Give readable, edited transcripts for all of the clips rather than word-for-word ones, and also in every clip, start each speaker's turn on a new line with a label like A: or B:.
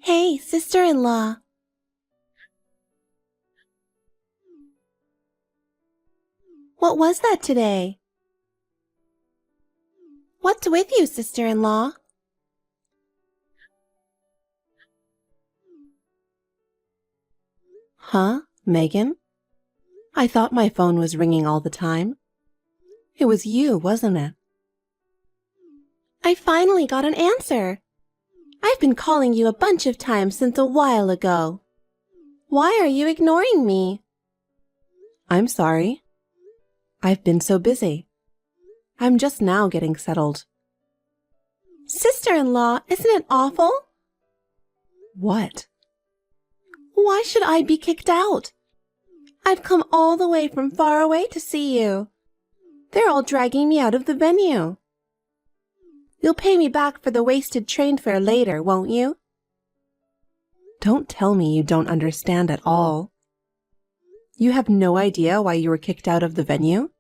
A: Hey, sister-in-law. What was that today? What's with you, sister-in-law? Huh, Megan? I thought my phone was ringing all the time. It was you, wasn't it? I finally got an answer. I've been calling you a bunch of times since a while ago. Why are you ignoring me? I'm sorry. I've been so busy. I'm just now getting settled. Sister-in-law, isn't it awful? What? Why should I be kicked out? I've come all the way from far away to see you. They're all dragging me out of the venue. You'll pay me back for the wasted train fare later, won't you? Don't tell me you don't understand at all. You have no idea why you were kicked out of the venue?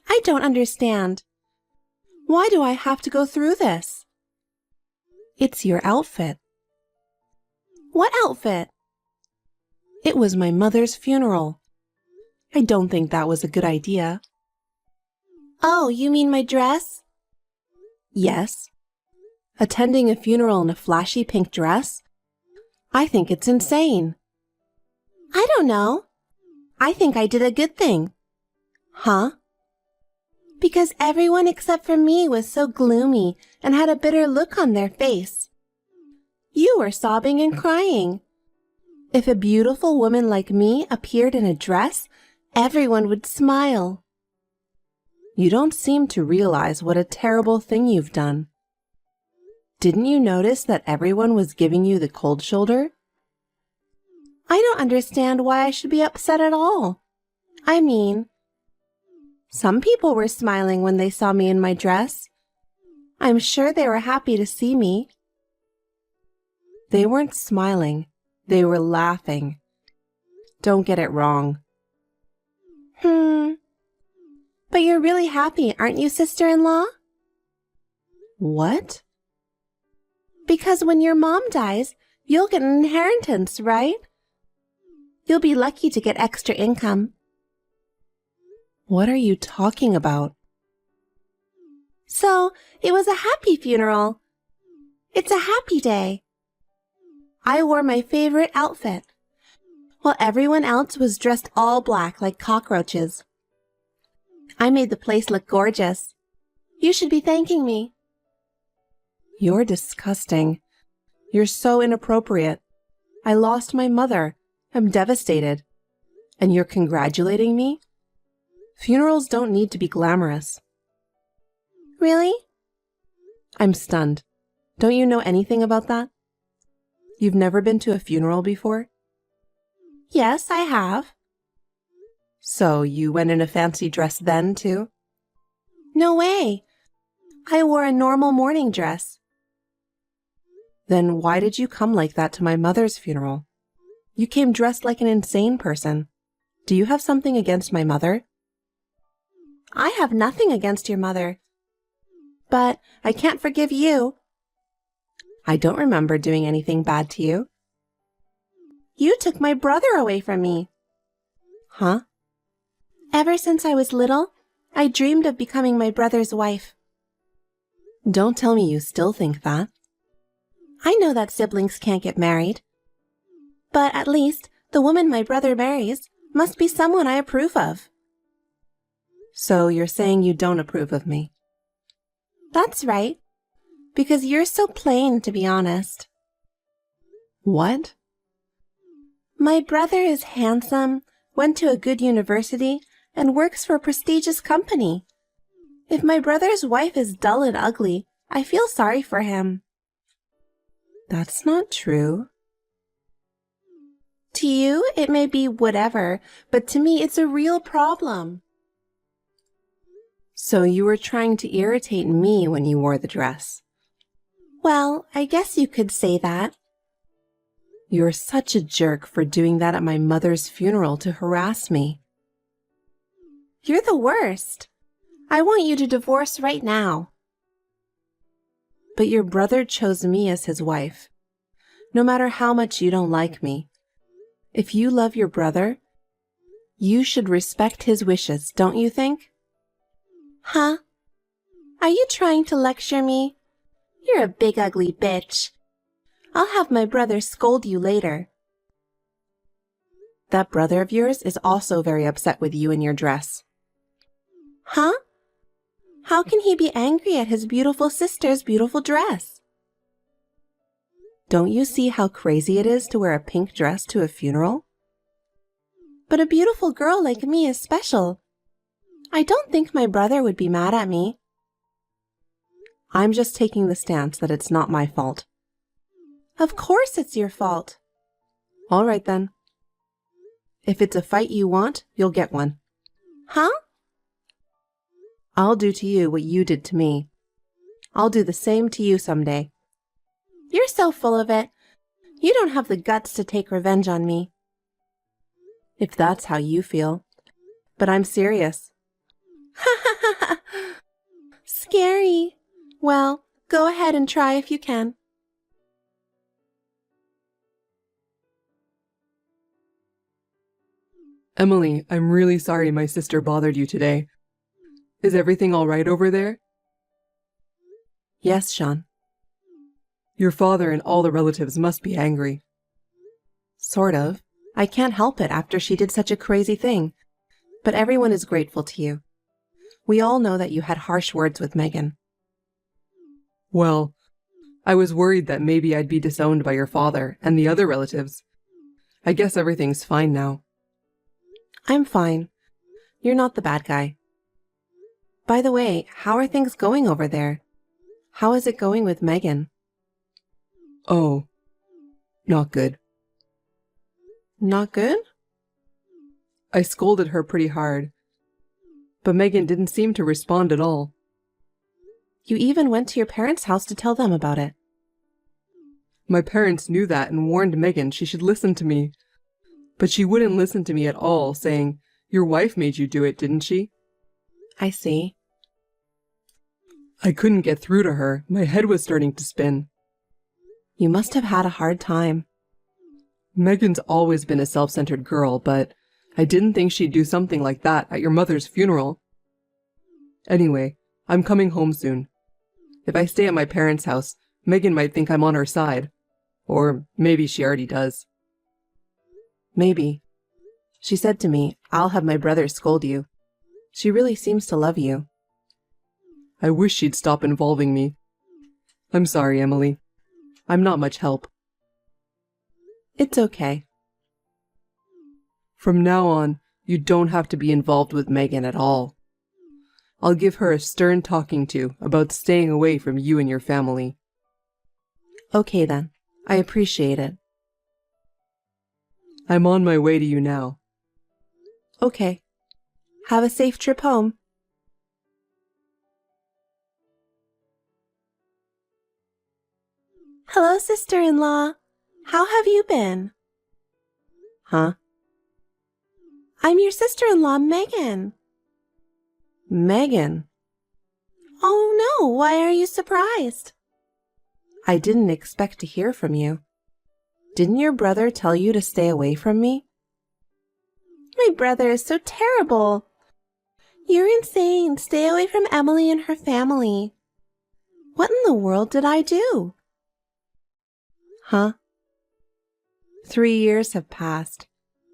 A: I don't understand. Why do I have to go through this? It's your outfit. What outfit? It was my mother's funeral. I don't think that was a good idea. Oh, you mean my dress? Yes. Attending a funeral in a flashy pink dress? I think it's insane. I don't know. I think I did a good thing. Huh? Because everyone except for me was so gloomy and had a bitter look on their face. You were sobbing and crying. If a beautiful woman like me appeared in a dress, everyone would smile. You don't seem to realize what a terrible thing you've done. Didn't you notice that everyone was giving you the cold shoulder? I don't understand why I should be upset at all. I mean, some people were smiling when they saw me in my dress. I'm sure they were happy to see me. They weren't smiling. They were laughing. Don't get it wrong. But you're really happy, aren't you, sister-in-law? What? Because when your mom dies, you'll get an inheritance, right? You'll be lucky to get extra income. What are you talking about? So, it was a happy funeral. It's a happy day. I wore my favorite outfit, while everyone else was dressed all black like cockroaches. I made the place look gorgeous. You should be thanking me. You're disgusting. You're so inappropriate. I lost my mother. I'm devastated. And you're congratulating me? Funerals don't need to be glamorous. Really? I'm stunned. Don't you know anything about that? You've never been to a funeral before? Yes, I have. So you went in a fancy dress then, too? No way. I wore a normal morning dress. Then why did you come like that to my mother's funeral? You came dressed like an insane person. Do you have something against my mother? I have nothing against your mother. But I can't forgive you. I don't remember doing anything bad to you. You took my brother away from me. Huh? Ever since I was little, I dreamed of becoming my brother's wife. Don't tell me you still think that. I know that siblings can't get married. But at least the woman my brother marries must be someone I approve of. So you're saying you don't approve of me? That's right. Because you're so plain, to be honest. What? My brother is handsome, went to a good university, and works for a prestigious company. If my brother's wife is dull and ugly, I feel sorry for him. That's not true. To you, it may be whatever, but to me, it's a real problem. So you were trying to irritate me when you wore the dress. Well, I guess you could say that. You're such a jerk for doing that at my mother's funeral to harass me. You're the worst. I want you to divorce right now. But your brother chose me as his wife. no matter how much you don't like me. If you love your brother, you should respect his wishes, don't you think? Huh? Are you trying to lecture me? You're a big ugly bitch. I'll have my brother scold you later. That brother of yours is also very upset with you and your dress. Huh? How can he be angry at his beautiful sister's beautiful dress? Don't you see how crazy it is to wear a pink dress to a funeral? But a beautiful girl like me is special. I don't think my brother would be mad at me. I'm just taking the stance that it's not my fault. Of course it's your fault. All right then. If it's a fight you want, you'll get one. Huh? I'll do to you what you did to me. I'll do the same to you someday. You're so full of it. You don't have the guts to take revenge on me. If that's how you feel. But I'm serious. Ha ha ha ha! Scary. Well, go ahead and try if you can.
B: Emily, I'm really sorry my sister bothered you today. Is everything all right over there?
A: Yes, Sean.
B: Your father and all the relatives must be angry.
A: Sort of. I can't help it after she did such a crazy thing. But everyone is grateful to you. We all know that you had harsh words with Megan.
B: Well, I was worried that maybe I'd be disowned by your father and the other relatives. I guess everything's fine now.
A: I'm fine. You're not the bad guy. By the way, how are things going over there? How is it going with Megan?
B: Oh, not good.
A: Not good?
B: I scolded her pretty hard, but Megan didn't seem to respond at all.
A: You even went to your parents' house to tell them about it.
B: My parents knew that and warned Megan she should listen to me. But she wouldn't listen to me at all, saying, "Your wife made you do it, didn't she?"
A: I see.
B: I couldn't get through to her. My head was starting to spin.
A: You must have had a hard time.
B: Megan's always been a self-centered girl, but I didn't think she'd do something like that at your mother's funeral. Anyway, I'm coming home soon. If I stay at my parents' house, Megan might think I'm on her side. Or maybe she already does.
A: Maybe. She said to me, "I'll have my brother scold you." She really seems to love you.
B: I wish she'd stop involving me. I'm sorry, Emily. I'm not much help.
A: It's okay.
B: From now on, you don't have to be involved with Megan at all. I'll give her a stern talking to about staying away from you and your family.
A: Okay then. I appreciate it.
B: I'm on my way to you now.
A: Okay. Have a safe trip home. Hello, sister-in-law. How have you been? Huh? I'm your sister-in-law, Megan. Megan? Oh no, why are you surprised? I didn't expect to hear from you. Didn't your brother tell you to stay away from me? My brother is so terrible. You're insane. Stay away from Emily and her family. What in the world did I do? Huh? 3 years have passed.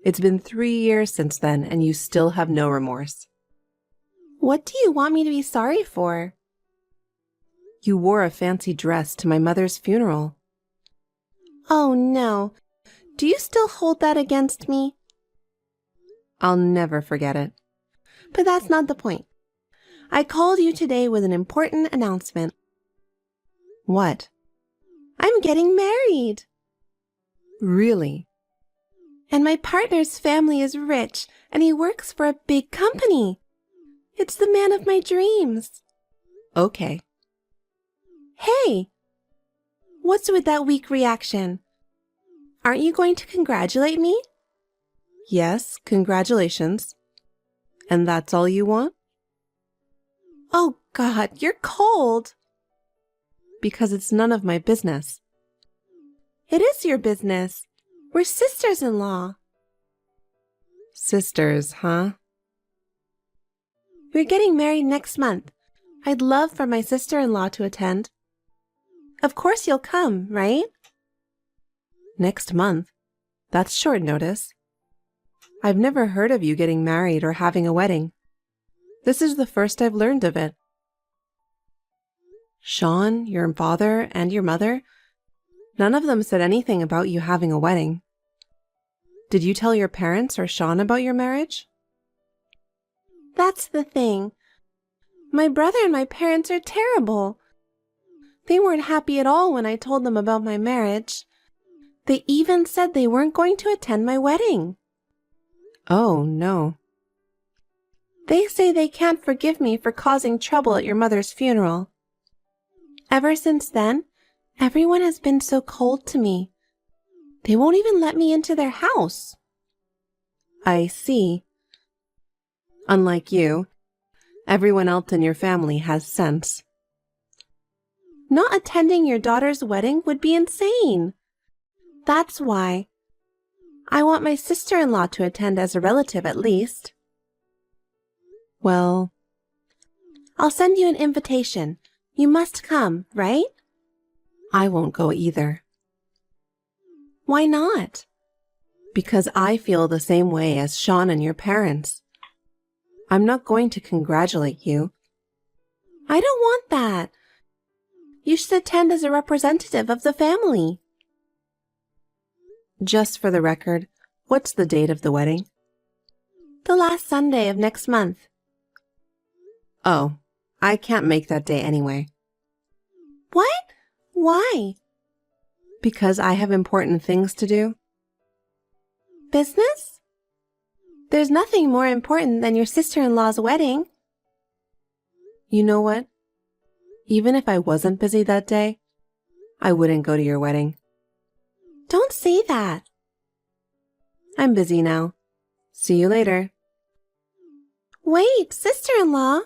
A: It's been 3 years since then, and you still have no remorse. What do you want me to be sorry for? You wore a fancy dress to my mother's funeral. Oh no. Do you still hold that against me? I'll never forget it. But that's not the point. I called you today with an important announcement. What? I'm getting married. Really? And my partner's family is rich, and he works for a big company. It's the man of my dreams. Okay. Hey! What's with that weak reaction? Aren't you going to congratulate me? Yes, congratulations. And that's all you want? Oh God, you're cold. Because it's none of my business. It is your business. We're sisters-in-law.
B: Sisters, huh?
A: We're getting married next month. I'd love for my sister-in-law to attend. Of course you'll come, right?
B: Next month? That's short notice. I've never heard of you getting married or having a wedding. This is the first I've learned of it. Sean, your father, and your mother, none of them said anything about you having a wedding. Did you tell your parents or Sean about your marriage?
A: That's the thing. My brother and my parents are terrible. They weren't happy at all when I told them about my marriage. They even said they weren't going to attend my wedding.
B: Oh, no.
A: They say they can't forgive me for causing trouble at your mother's funeral. Ever since then, everyone has been so cold to me. They won't even let me into their house.
B: I see. Unlike you, everyone else in your family has sense.
A: Not attending your daughter's wedding would be insane. That's why. I want my sister-in-law to attend as a relative at least.
B: Well,
A: I'll send you an invitation. You must come, right?
B: I won't go either.
A: Why not?
B: Because I feel the same way as Sean and your parents. I'm not going to congratulate you.
A: I don't want that. You should attend as a representative of the family.
B: Just for the record, what's the date of the wedding?
A: The last Sunday of next month.
B: Oh, I can't make that day anyway.
A: What? Why?
B: Because I have important things to do.
A: Business? There's nothing more important than your sister-in-law's wedding.
B: You know what? Even if I wasn't busy that day, I wouldn't go to your wedding.
A: Don't say that.
B: I'm busy now. See you later.
A: Wait, sister-in-law.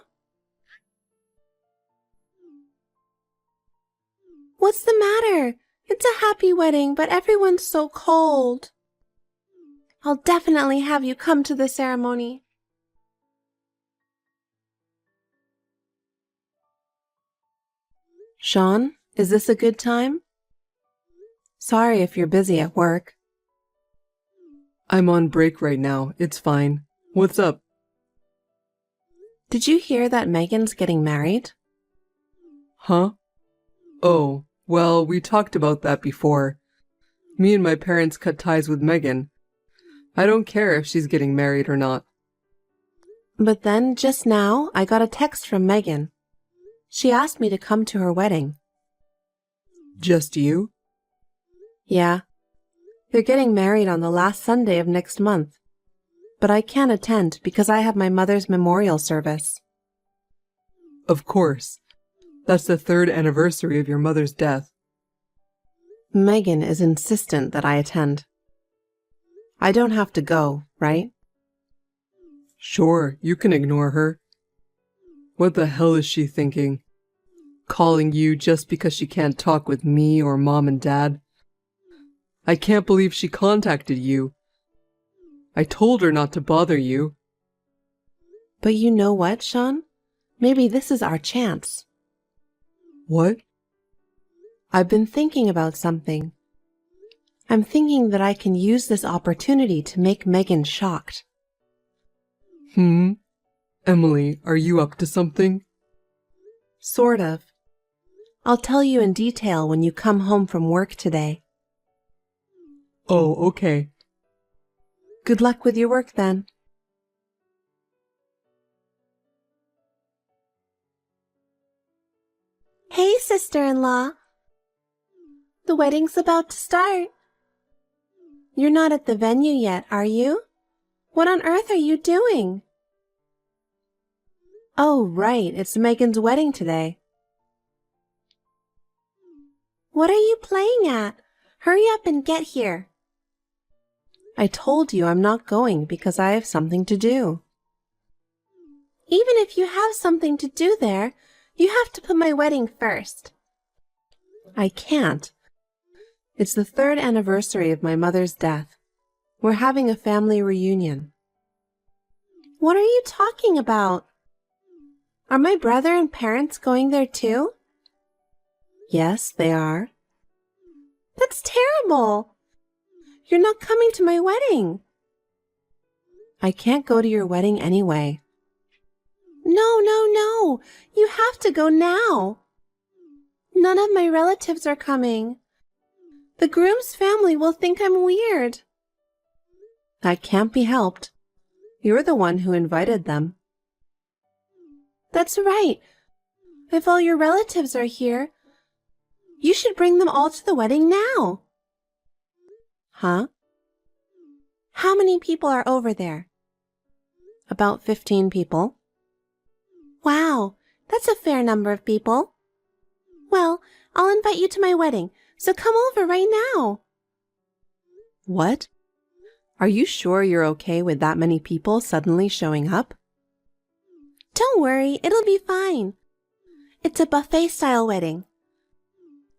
A: What's the matter? It's a happy wedding, but everyone's so cold. I'll definitely have you come to the ceremony.
B: Sean, is this a good time? Sorry if you're busy at work. I'm on break right now. It's fine. What's up? Did you hear that Megan's getting married? Huh? Oh, well, we talked about that before. Me and my parents cut ties with Megan. I don't care if she's getting married or not. But then, just now, I got a text from Megan. She asked me to come to her wedding. Just you? Yeah. They're getting married on the last Sunday of next month. But I can't attend because I have my mother's memorial service. Of course. That's the 3rd anniversary of your mother's death. Megan is insistent that I attend. I don't have to go, right? Sure, you can ignore her. What the hell is she thinking? Calling you just because she can't talk with me or Mom and Dad? I can't believe she contacted you. I told her not to bother you. But you know what, Sean? Maybe this is our chance. What? I've been thinking about something. I'm thinking that I can use this opportunity to make Megan shocked. Emily, are you up to something? Sort of. I'll tell you in detail when you come home from work today. Oh, okay. Good luck with your work then.
A: Hey, sister-in-law. The wedding's about to start. You're not at the venue yet, are you? What on earth are you doing?
B: Oh, right. It's Megan's wedding today.
A: What are you playing at? Hurry up and get here.
B: I told you I'm not going because I have something to do.
A: Even if you have something to do there, you have to put my wedding first.
B: I can't.
A: It's the 3rd anniversary of my mother's death. We're having a family reunion. What are you talking about? Are my brother and parents going there too? Yes, they are. That's terrible. You're not coming to my wedding. I can't go to your wedding anyway. No. You have to go now. None of my relatives are coming. The groom's family will think I'm weird. That can't be helped. You're the one who invited them. That's right. If all your relatives are here, you should bring them all to the wedding now. Huh? How many people are over there? About 15 people. Wow, that's a fair number of people. Well, I'll invite you to my wedding, so come over right now. What? Are you sure you're okay with that many people suddenly showing up? Don't worry, it'll be fine. It's a buffet-style wedding.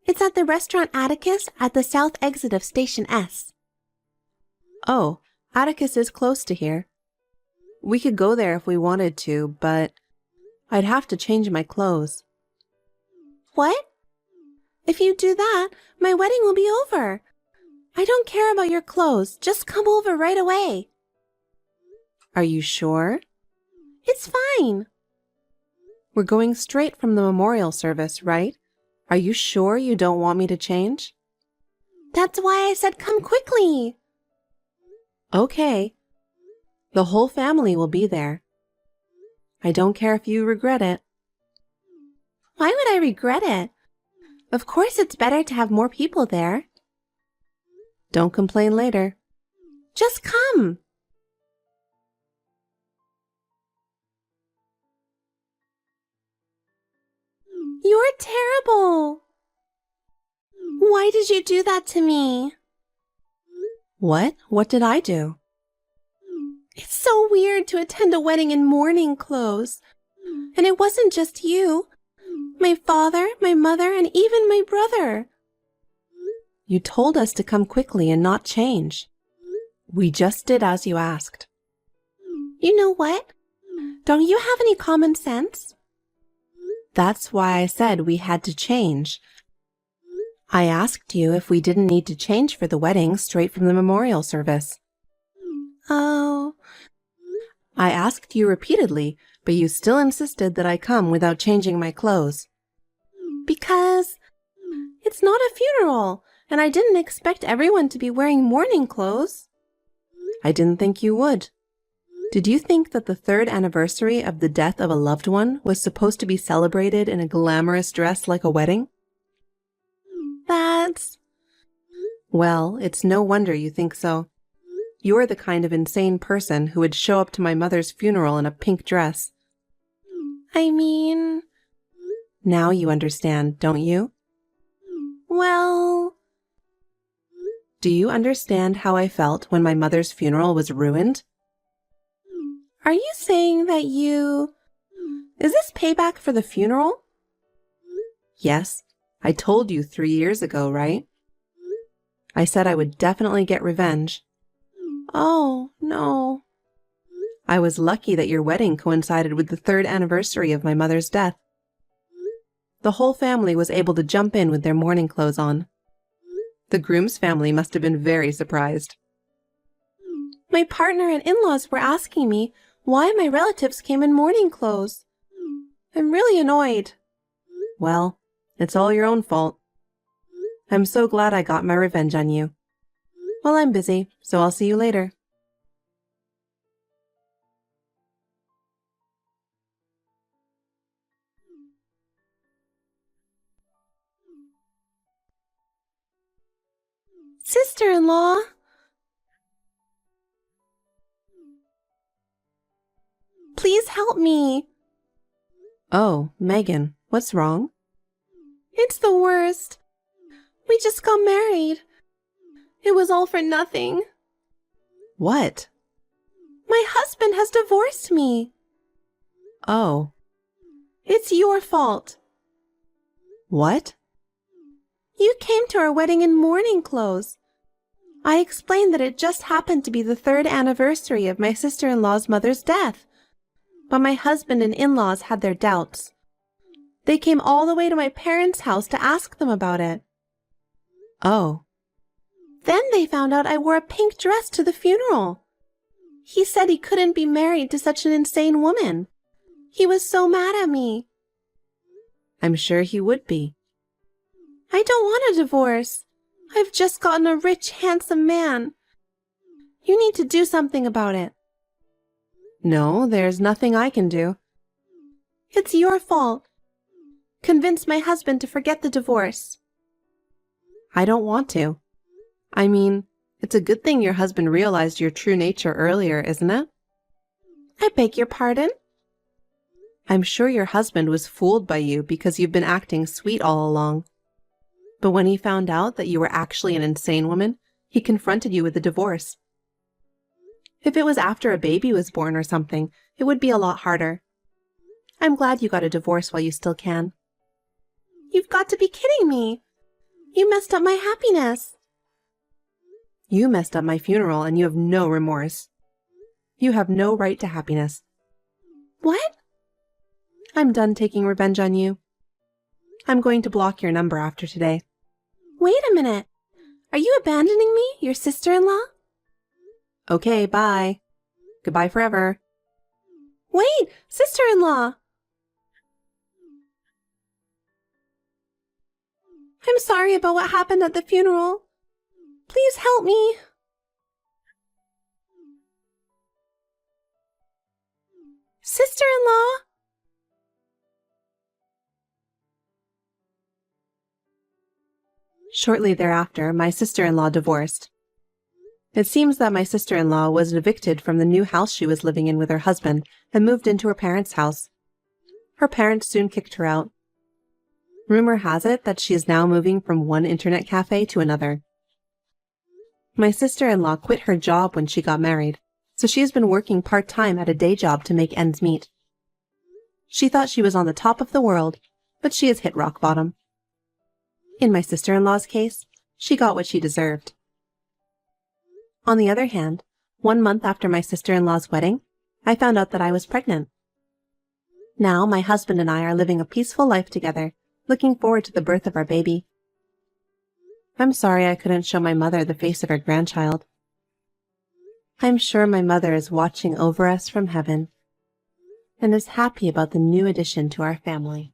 A: It's at the restaurant Atticus at the south exit of Station S. Oh, Atticus is close to here. We could go there if we wanted to, but I'd have to change my clothes. What? If you do that, my wedding will be over. I don't care about your clothes. Just come over right away. Are you sure? It's fine. We're going straight from the memorial service, right? Are you sure you don't want me to change? That's why I said come quickly. Okay. The whole family will be there. I don't care if you regret it. Why would I regret it? Of course it's better to have more people there. Don't complain later. Just come. You're terrible. Why did you do that to me? What? What did I do? It's so weird to attend a wedding in mourning clothes. And it wasn't just you. My father, my mother, and even my brother. You told us to come quickly and not change. We just did as you asked. You know what? Don't you have any common sense? That's why I said we had to change. I asked you if we didn't need to change for the wedding straight from the memorial service. Oh. I asked you repeatedly, but you still insisted that I come without changing my clothes. Because it's not a funeral, and I didn't expect everyone to be wearing mourning clothes. I didn't think you would. Did you think that the 3rd anniversary of the death of a loved one was supposed to be celebrated in a glamorous dress like a wedding? Well, it's no wonder you think so. You're the kind of insane person who would show up to my mother's funeral in a pink dress. I mean... Now you understand, don't you? Well... Do you understand how I felt when my mother's funeral was ruined? Are you saying that you... Is this payback for the funeral? Yes, I told you 3 years ago, right? I said I would definitely get revenge. Oh, no. I was lucky that your wedding coincided with the 3rd anniversary of my mother's death. The whole family was able to jump in with their mourning clothes on. The groom's family must have been very surprised. My partner and in-laws were asking me why my relatives came in mourning clothes. I'm really annoyed. Well, it's all your own fault. I'm so glad I got my revenge on you. Well, I'm busy, so I'll see you later. Sister-in-law! Please help me. Oh, Megan, what's wrong? It's the worst. We just got married. It was all for nothing. What? My husband has divorced me. Oh. It's your fault. What? You came to our wedding in mourning clothes. I explained that it just happened to be the 3rd anniversary of my sister-in-law's mother's death. But my husband and in-laws had their doubts. They came all the way to my parents' house to ask them about it.
B: Oh.
A: Then they found out I wore a pink dress to the funeral. He said he couldn't be married to such an insane woman. He was so mad at me.
B: I'm sure he would be.
A: I don't want a divorce. I've just gotten a rich, handsome man. You need to do something about it.
B: No, there's nothing I can do.
A: It's your fault. Convince my husband to forget the divorce.
B: I don't want to. I mean, it's a good thing your husband realized your true nature earlier, isn't it?
A: I beg your pardon?
B: I'm sure your husband was fooled by you because you've been acting sweet all along. But when he found out that you were actually an insane woman, he confronted you with a divorce. If it was after a baby was born or something, it would be a lot harder. I'm glad you got a divorce while you still can.
A: You've got to be kidding me. You messed up my happiness.
B: You messed up my funeral and you have no remorse. You have no right to happiness.
A: What?
B: I'm done taking revenge on you. I'm going to block your number after today.
A: Wait a minute. Are you abandoning me, your sister-in-law?
B: Okay, bye. Goodbye forever.
A: Wait, sister-in-law! I'm sorry about what happened at the funeral. Please help me. Sister-in-law!
B: Shortly thereafter, my sister-in-law divorced. It seems that my sister-in-law was evicted from the new house she was living in with her husband and moved into her parents' house. Her parents soon kicked her out. Rumor has it that she is now moving from one internet cafe to another. My sister-in-law quit her job when she got married, so she has been working part-time at a day job to make ends meet. She thought she was on the top of the world, but she has hit rock bottom. In my sister-in-law's case, she got what she deserved. On the other hand, 1 month after my sister-in-law's wedding, I found out that I was pregnant. Now my husband and I are living a peaceful life together, looking forward to the birth of our baby. I'm sorry I couldn't show my mother the face of her grandchild. I'm sure my mother is watching over us from heaven and is happy about the new addition to our family.